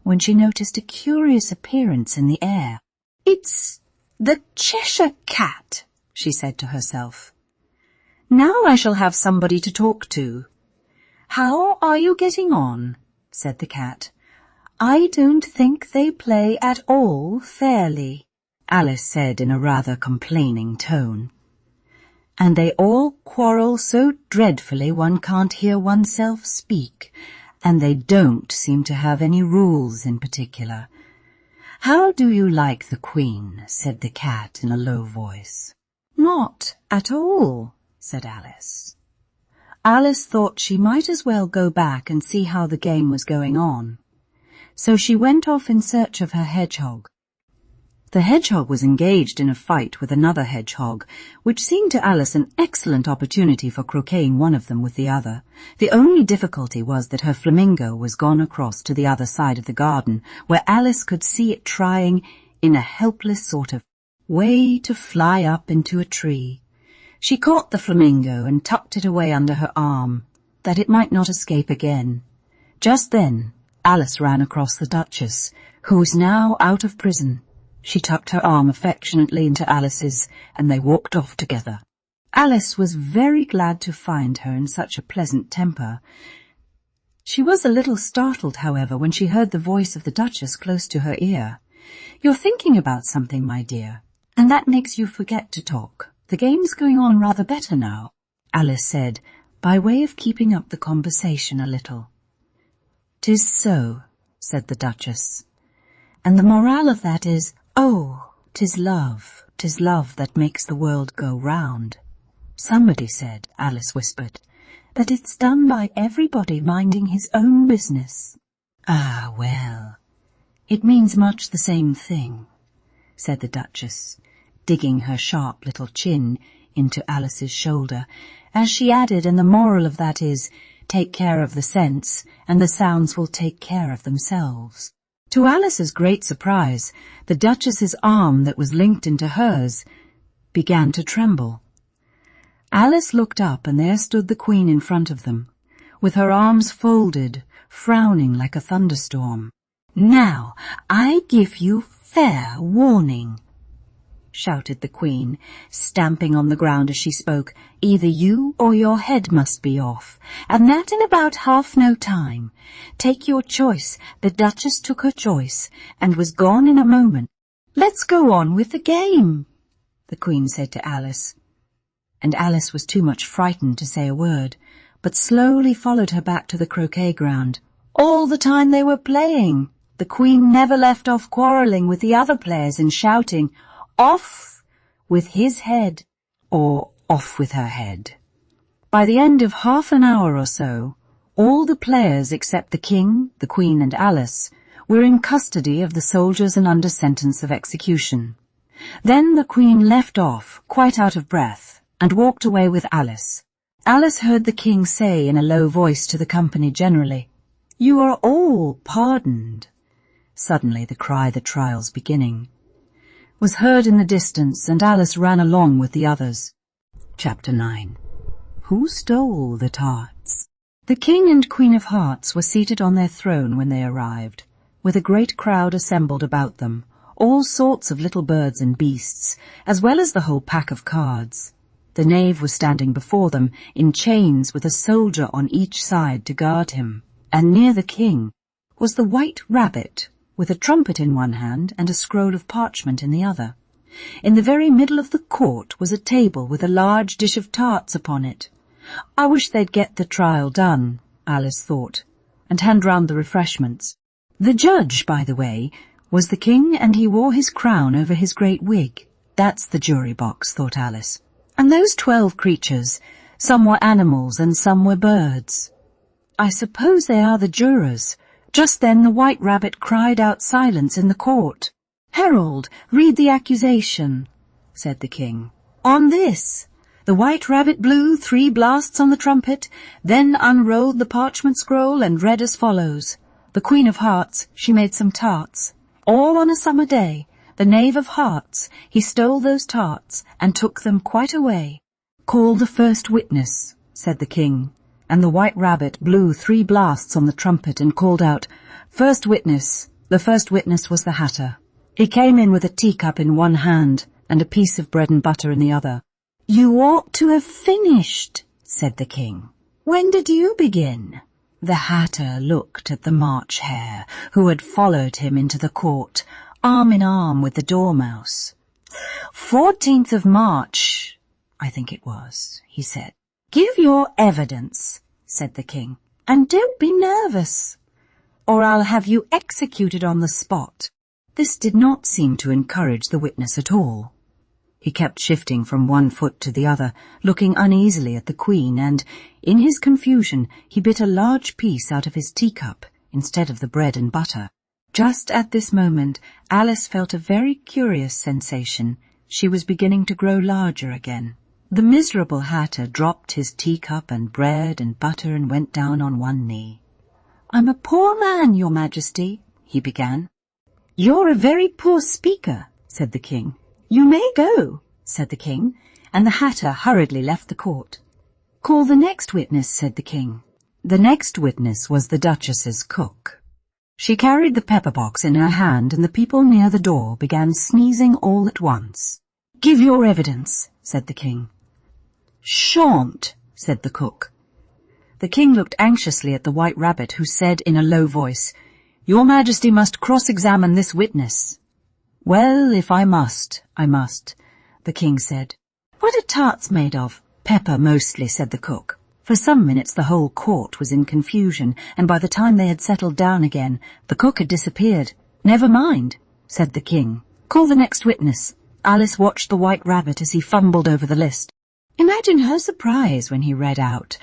when she noticed a curious appearance in the air. "It's the Cheshire Cat," she said to herself. "Now I shall have somebody to talk to." "How are you getting on?" said the cat. "I don't think they play at all fairly." Alice said in a rather complaining tone. And they all quarrel so dreadfully one can't hear oneself speak, and they don't seem to have any rules in particular. How do you like the Queen? Said the cat in a low voice. Not at all, said Alice. Alice thought she might as well go back and see how the game was going on. So she went off in search of her hedgehog. The hedgehog was engaged in a fight with another hedgehog, which seemed to Alice an excellent opportunity for croqueting one of them with the other. The only difficulty was that her flamingo was gone across to the other side of the garden, where Alice could see it trying, in a helpless sort of way, to fly up into a tree. She caught the flamingo and tucked it away under her arm, that it might not escape again. Just then, Alice ran across the Duchess, who was now out of prison. She tucked her arm affectionately into Alice's, and they walked off together. Alice was very glad to find her in such a pleasant temper. She was a little startled, however, when she heard the voice of the Duchess close to her ear. "You're thinking about something, my dear, and that makes you forget to talk. The game's going on rather better now," Alice said, by way of keeping up the conversation a little. "'Tis so," said the Duchess, "and the moral of that is, oh, 'tis love that makes the world go round." "Somebody said," Alice whispered, "that it's done by everybody minding his own business." "Ah, well, it means much the same thing," said the Duchess, digging her sharp little chin into Alice's shoulder, as she added, and the moral of that is, take care of the sense, and the sounds will take care of themselves. To Alice's great surprise, the Duchess's arm that was linked into hers began to tremble. Alice looked up, and there stood the Queen in front of them, with her arms folded, frowning like a thunderstorm. "Now, I give you fair warning," shouted the Queen, stamping on the ground as she spoke. "Either you or your head must be off, and that in about half no time. Take your choice." The Duchess took her choice, and was gone in a moment. "Let's go on with the game," the Queen said to Alice, and Alice was too much frightened to say a word, but slowly followed her back to the croquet ground. All the time they were playing, the Queen never left off quarrelling with the other players and shouting, "Off with his head," or "Off with her head." By the end of half an hour or so, all the players except the King, the Queen and Alice were in custody of the soldiers and under sentence of execution. Then the Queen left off, quite out of breath, and walked away with Alice. Alice heard the King say in a low voice to the company generally, "You are all pardoned." Suddenly the cry, "The trial's beginning," was heard in the distance, and Alice ran along with the others. Chapter 9. Who stole the tarts? The King and Queen of Hearts were seated on their throne when they arrived, with a great crowd assembled about them, all sorts of little birds and beasts, as well as the whole pack of cards. The knave was standing before them, in chains with a soldier on each side to guard him, and near the King was the White Rabbit, with a trumpet in one hand and a scroll of parchment in the other. In the very middle of the court was a table with a large dish of tarts upon it. I wish they'd get the trial done, Alice thought, and hand round the refreshments. The judge, by the way, was the King, and he wore his crown over his great wig. That's the jury box, thought Alice. And those 12 creatures, some were animals and some were birds. I suppose they are the jurors. Just then the White Rabbit cried out silence in the court. "Herald, read the accusation," said the King. On this, the White Rabbit blew 3 blasts on the trumpet, then unrolled the parchment scroll and read as follows. The Queen of Hearts, she made some tarts. All on a summer day, the Knave of Hearts, he stole those tarts and took them quite away. Call the first witness, said the King. And the White Rabbit blew 3 blasts on the trumpet and called out, "First witness." The first witness was the Hatter. He came in with a teacup in one hand and a piece of bread and butter in the other. "You ought to have finished," said the King. "When did you begin?" The Hatter looked at the March Hare, who had followed him into the court, arm in arm with the Dormouse. 14th of March, I think it was, he said. Give your evidence, said the king, and don't be nervous, or I'll have you executed on the spot. This did not seem to encourage the witness at all. He kept shifting from one foot to the other, looking uneasily at the Queen, and, in his confusion, he bit a large piece out of his teacup instead of the bread and butter. Just at this moment, Alice felt a very curious sensation. She was beginning to grow larger again. The miserable hatter dropped his teacup and bread and butter and went down on one knee. "I'm a poor man, your Majesty," he began. "You're a very poor speaker," said the king. "You may go," said the king, and the hatter hurriedly left the court. "Call the next witness," said the king. The next witness was the Duchess's cook. She carried the pepper box in her hand, and the people near the door began sneezing all at once. "Give your evidence," said the king. "Shan't," said the cook. The king looked anxiously at the White Rabbit, who said in a low voice, "Your Majesty must cross-examine this witness." "Well, if I must, I must," the king said. "What are tarts made of?" "Pepper, mostly," said the cook. For some minutes the whole court was in confusion, and by the time they had settled down again, the cook had disappeared. "Never mind," said the king. "Call the next witness." Alice watched the White Rabbit as he fumbled over the list. Imagine her surprise when he read out,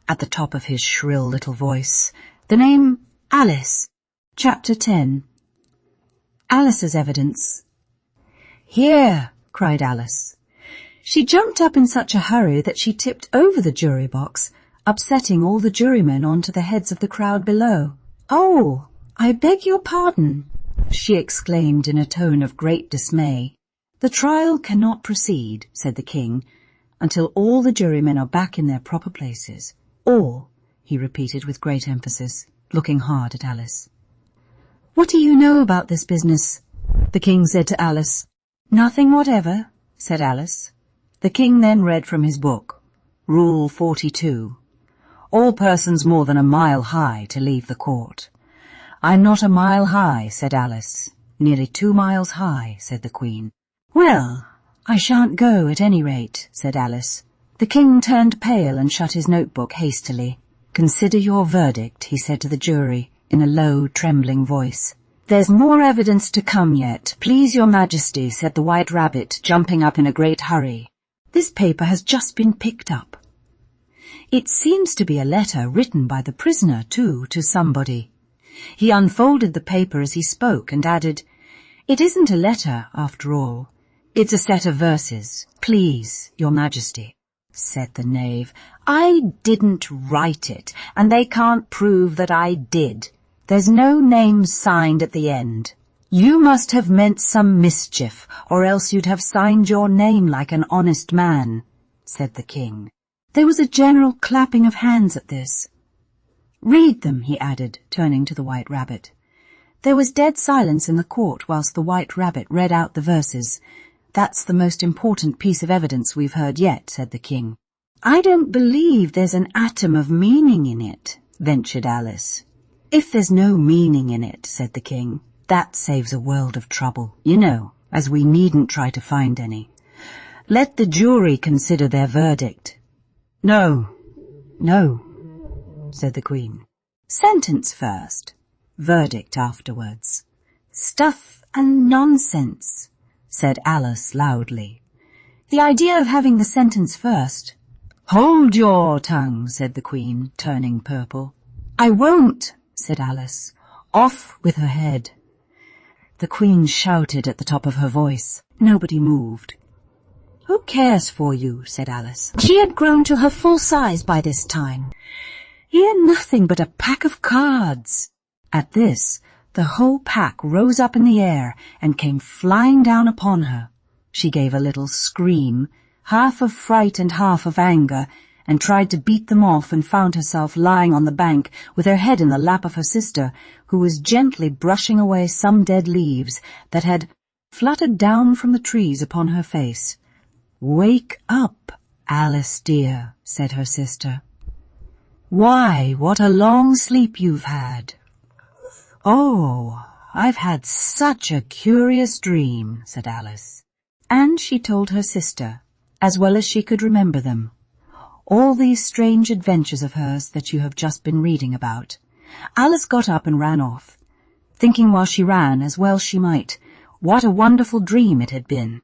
at the top of his shrill little voice, the name Alice. Chapter 10. Alice's evidence. "Here!" cried Alice. She jumped up in such a hurry that she tipped over the jury box, upsetting all the jurymen onto the heads of the crowd below. "Oh, I beg your pardon," she exclaimed in a tone of great dismay. "The trial cannot proceed," said the king, "until all the jurymen are back in their proper places. All," he repeated with great emphasis, looking hard at Alice. "What do you know about this business?" the king said to Alice. "Nothing whatever," said Alice. The king then read from his book, Rule 42. "All persons more than a mile high to leave the court." "I'm not a mile high," said Alice. "Nearly 2 miles high," said the Queen. "Well, I shan't go at any rate," said Alice. The king turned pale and shut his notebook hastily. "Consider your verdict," he said to the jury, in a low, trembling voice. "There's more evidence to come yet, please your Majesty," said the White Rabbit, jumping up in a great hurry. "This paper has just been picked up. It seems to be a letter written by the prisoner, too, to somebody." He unfolded the paper as he spoke and added, "It isn't a letter, after all. It's a set of verses. Please, your Majesty," said the knave. "I didn't write it, and they can't prove that I did. There's no name signed at the end. You must have meant some mischief, or else you'd have signed your name like an honest man," said the king. There was a general clapping of hands at this. "Read them," he added, turning to the White Rabbit. There was dead silence in the court whilst the White Rabbit read out the verses. "That's the most important piece of evidence we've heard yet," said the king. "I don't believe there's an atom of meaning in it," ventured Alice. "If there's no meaning in it," said the king, "that saves a world of trouble, you know, as we needn't try to find any. Let the jury consider their verdict." "No, no," said the Queen. "Sentence first, verdict afterwards." "Stuff and nonsense," said Alice loudly. "The idea of having the sentence first." "Hold your tongue," said the Queen, turning purple. "I won't," said Alice. "Off with her head." The Queen shouted at the top of her voice. Nobody moved. "Who cares for you?" said Alice. She had grown to her full size by this time. "You're nothing but a pack of cards." At this, the whole pack rose up in the air and came flying down upon her. She gave a little scream, half of fright and half of anger, and tried to beat them off, and found herself lying on the bank with her head in the lap of her sister, who was gently brushing away some dead leaves that had fluttered down from the trees upon her face. "Wake up, Alice dear," said her sister. "Why, what a long sleep you've had." "Oh, I've had such a curious dream," said Alice. And she told her sister, as well as she could remember them, all these strange adventures of hers that you have just been reading about. Alice got up and ran off, thinking while she ran, as well she might, what a wonderful dream it had been.